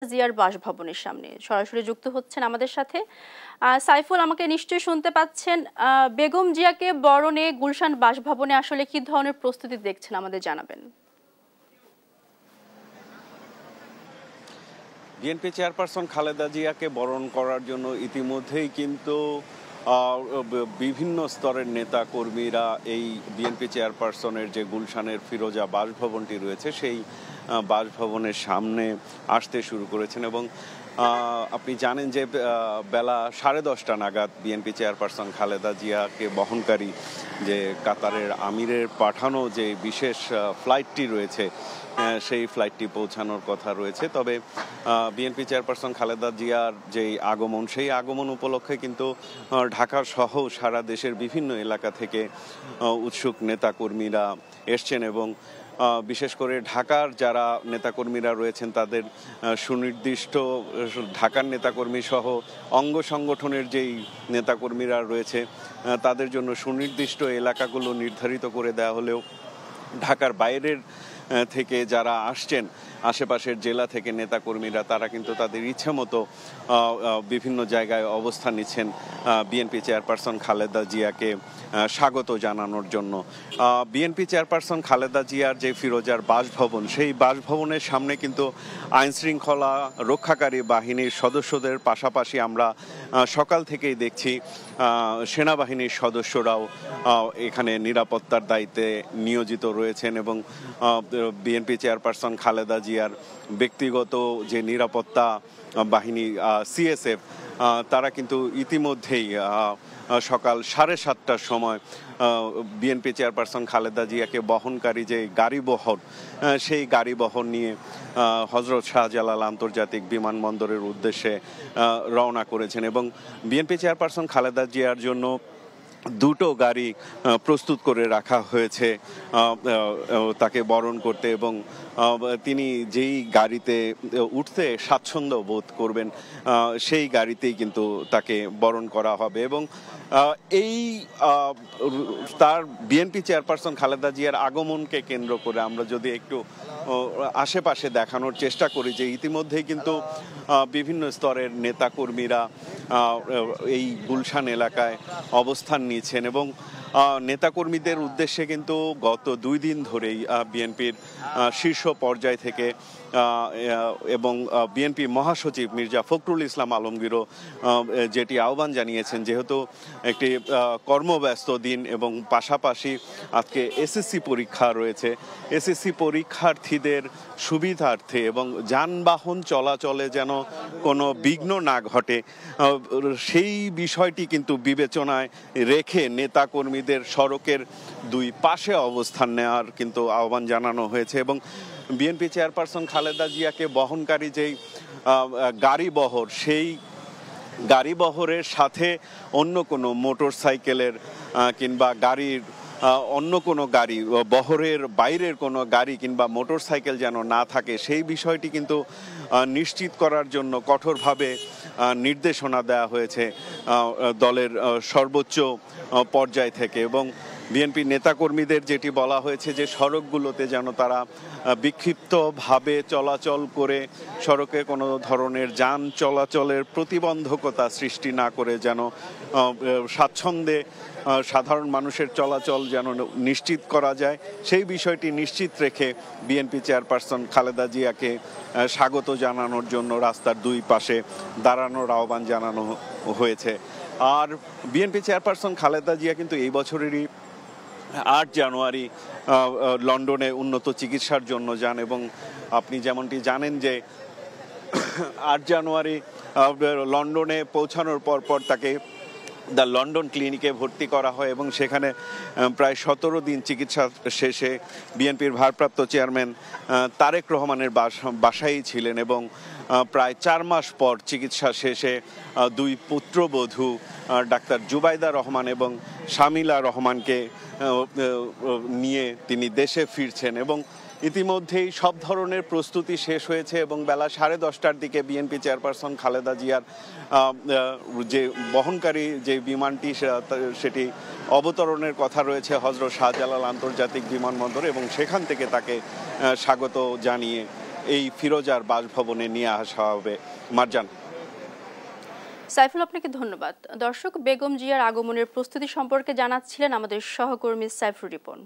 জিয়ার বাসভবনের সামনে সরাসরি যুক্ত হচ্ছেন আমাদের সাথে। সাইফুল, আমাকে নিশ্চয়ই শুনতে পাচ্ছেন। বেগম জিয়াকে বরণে গুলশান বাসভবনে আসলে কি ধরনের প্রস্তুতি দেখছেন আমাদের জানাবেন। বিএনপি চেয়ারপারসন খালেদা জিয়াকে বরণ করার জন্য ইতিমধ্যেই কিন্তু বিভিন্ন স্তরের নেতা কর্মীরা এই বিএনপি চেয়ারপারসনের যে গুলশানের ফিরোজা বাসভবনটি রয়েছে সেই বাসভবনের সামনে আসতে শুরু করেছেন এবং আপনি জানেন যে বেলা 10:30 নাগাদ বিএনপি চেয়ারপারসন খালেদা জিয়াকে বহনকারী যে কাতারের আমিরের পাঠানো যে বিশেষ ফ্লাইটটি রয়েছে সেই ফ্লাইটটি পৌঁছানোর কথা রয়েছে। তবে বিএনপি চেয়ারপারসন খালেদা জিয়ার যেই আগমন সেই আগমন উপলক্ষে কিন্তু ঢাকা সহ সারা দেশের বিভিন্ন এলাকা থেকে উৎসুক নেতাকর্মীরা এসছেন এবং বিশেষ করে ঢাকার যারা নেতাকর্মীরা রয়েছেন তাদের সুনির্দিষ্ট ঢাকার নেতাকর্মী সহ অঙ্গ সংগঠনের যেই নেতাকর্মীরা রয়েছে তাদের জন্য সুনির্দিষ্ট এলাকাগুলো নির্ধারিত করে দেওয়া হলেও ঢাকার বাইরের থেকে যারা আসছেন আশেপাশের জেলা থেকে নেতাকর্মীরা তারা কিন্তু তাদের ইচ্ছে মতো বিভিন্ন জায়গায় অবস্থান নিচ্ছেন বিএনপি চেয়ারপারসন খালেদা জিয়াকে স্বাগত জানানোর জন্য। বিএনপি চেয়ারপারসন খালেদা জিয়ার যে ফিরোজার বাসভবন সেই বাসভবনের সামনে কিন্তু আইনশৃঙ্খলা রক্ষাকারী বাহিনীর সদস্যদের পাশাপাশি আমরা সকাল থেকেই দেখছি সেনাবাহিনীর সদস্যরাও এখানে নিরাপত্তার দায়িত্বে নিয়োজিত রয়েছেন এবং বিএনপি চেয়ারপারসন খালেদা জিয়ার ব্যক্তিগত যে নিরাপত্তা বাহিনী সিএসএফ তারা কিন্তু ইতিমধ্যেই সকাল 7:30টার সময় বিএনপি চেয়ারপারসন খালেদা জিয়াকে বহনকারী যে গাড়িবহর সেই গাড়িবহর নিয়ে হজরত শাহজালাল আন্তর্জাতিক বিমানবন্দরের উদ্দেশ্যে রওনা করেছেন এবং বিএনপি চেয়ারপারসন খালেদা জিয়ার জন্য দুটো গাড়ি প্রস্তুত করে রাখা হয়েছে তাকে বরণ করতে এবং তিনি যেই গাড়িতে উঠতে স্বাচ্ছন্দ্য বোধ করবেন সেই গাড়িতেই কিন্তু তাকে বরণ করা হবে এবং এই তার বিএনপি চেয়ারপারসন খালেদা জিয়ার আগমনকে কেন্দ্র করে আমরা যদি একটু আশেপাশে দেখানোর চেষ্টা করি যে ইতিমধ্যেই কিন্তু বিভিন্ন স্তরের নেতাকর্মীরা এই গুলশান এলাকায় অবস্থান নিয়েছেন এবং নেতাকর্মীদের উদ্দেশ্যে কিন্তু গত 2 দিন ধরেই বিএনপির শীর্ষ পর্যায় থেকে এবং বিএনপি মহাসচিব মির্জা ফখরুল ইসলাম আলমগীরও যেটি আহ্বান জানিয়েছেন যেহেতু একটি কর্মব্যস্ত দিন এবং পাশাপাশি আজকে এসএসসি পরীক্ষা রয়েছে এসএসসি পরীক্ষার্থীদের সুবিধার্থে এবং যানবাহন চলাচলে যেন কোনো বিঘ্ন না ঘটে সেই বিষয়টি কিন্তু বিবেচনায় রেখে নেতাকর্মীদের সড়কের দুই পাশে অবস্থান নেওয়ার কিন্তু আহ্বান জানানো হয়েছে এবং বিএনপি চেয়ারপারসন খালেদা জিয়াকে বহনকারী যেই গাড়িবহর সেই গাড়িবহরের সাথে অন্য কোনো মোটর সাইকেলের কিংবা গাড়ির অন্য কোনো গাড়ি বহরের বাইরের কোনো গাড়ি কিংবা মোটর সাইকেল যেন না থাকে সেই বিষয়টি কিন্তু নিশ্চিত করার জন্য কঠোরভাবে নির্দেশনা দেওয়া হয়েছে দলের সর্বোচ্চ পর্যায় থেকে এবং বিএনপি নেতাকর্মীদের যেটি বলা হয়েছে যে সড়কগুলোতে যেন তারা বিক্ষিপ্তভাবে চলাচল করে সড়কে কোনো ধরনের যান চলাচলের প্রতিবন্ধকতা সৃষ্টি না করে যেন স্বাচ্ছন্দ্যে সাধারণ মানুষের চলাচল যেন নিশ্চিত করা যায় সেই বিষয়টি নিশ্চিত রেখে বিএনপি চেয়ারপারসন খালেদা জিয়াকে স্বাগত জানানোর জন্য রাস্তার দুই পাশে দাঁড়ানোর আহ্বান জানানো হয়েছে। আর বিএনপি চেয়ারপারসন খালেদা জিয়া কিন্তু এই বছরেরই 8 জানুয়ারি লন্ডনে উন্নত চিকিৎসার জন্য যান এবং আপনি যেমনটি জানেন যে 8 জানুয়ারি লন্ডনে পৌঁছানোর পর তাকে দ্য লন্ডন ক্লিনিকে ভর্তি করা হয় এবং সেখানে প্রায় 17 দিন চিকিৎসা শেষে বিএনপির ভারপ্রাপ্ত চেয়ারম্যান তারেক রহমানের বাসায় ছিলেন এবং প্রায় 4 মাস পর চিকিৎসা শেষে দুই পুত্রবধূ ডাক্তার জুবাইদা রহমান এবং শামিলা রহমানকে নিয়ে তিনি দেশে ফিরছেন এবং ইতিমধ্যেই সব ধরনের প্রস্তুতি শেষ হয়েছে এবং বেলা 10:30টার দিকে বিএনপি চেয়ারপারসন খালেদা জিয়ার যে বহনকারী যে বিমানটি সেটি অবতরণের কথা রয়েছে হজরত শাহজালাল আন্তর্জাতিক বিমানবন্দর এবং সেখান থেকে তাকে স্বাগত জানিয়ে এই ফিরোজার বাসভবনে নিয়ে আসা হবে। মারজান। সাইফুল, আপনাকে ধন্যবাদ। দর্শক, বেগম জিয়ার আগমনের প্রস্তুতি সম্পর্কে জানাচ্ছিলেন আমাদের সহকর্মী সাইফুর রিপন।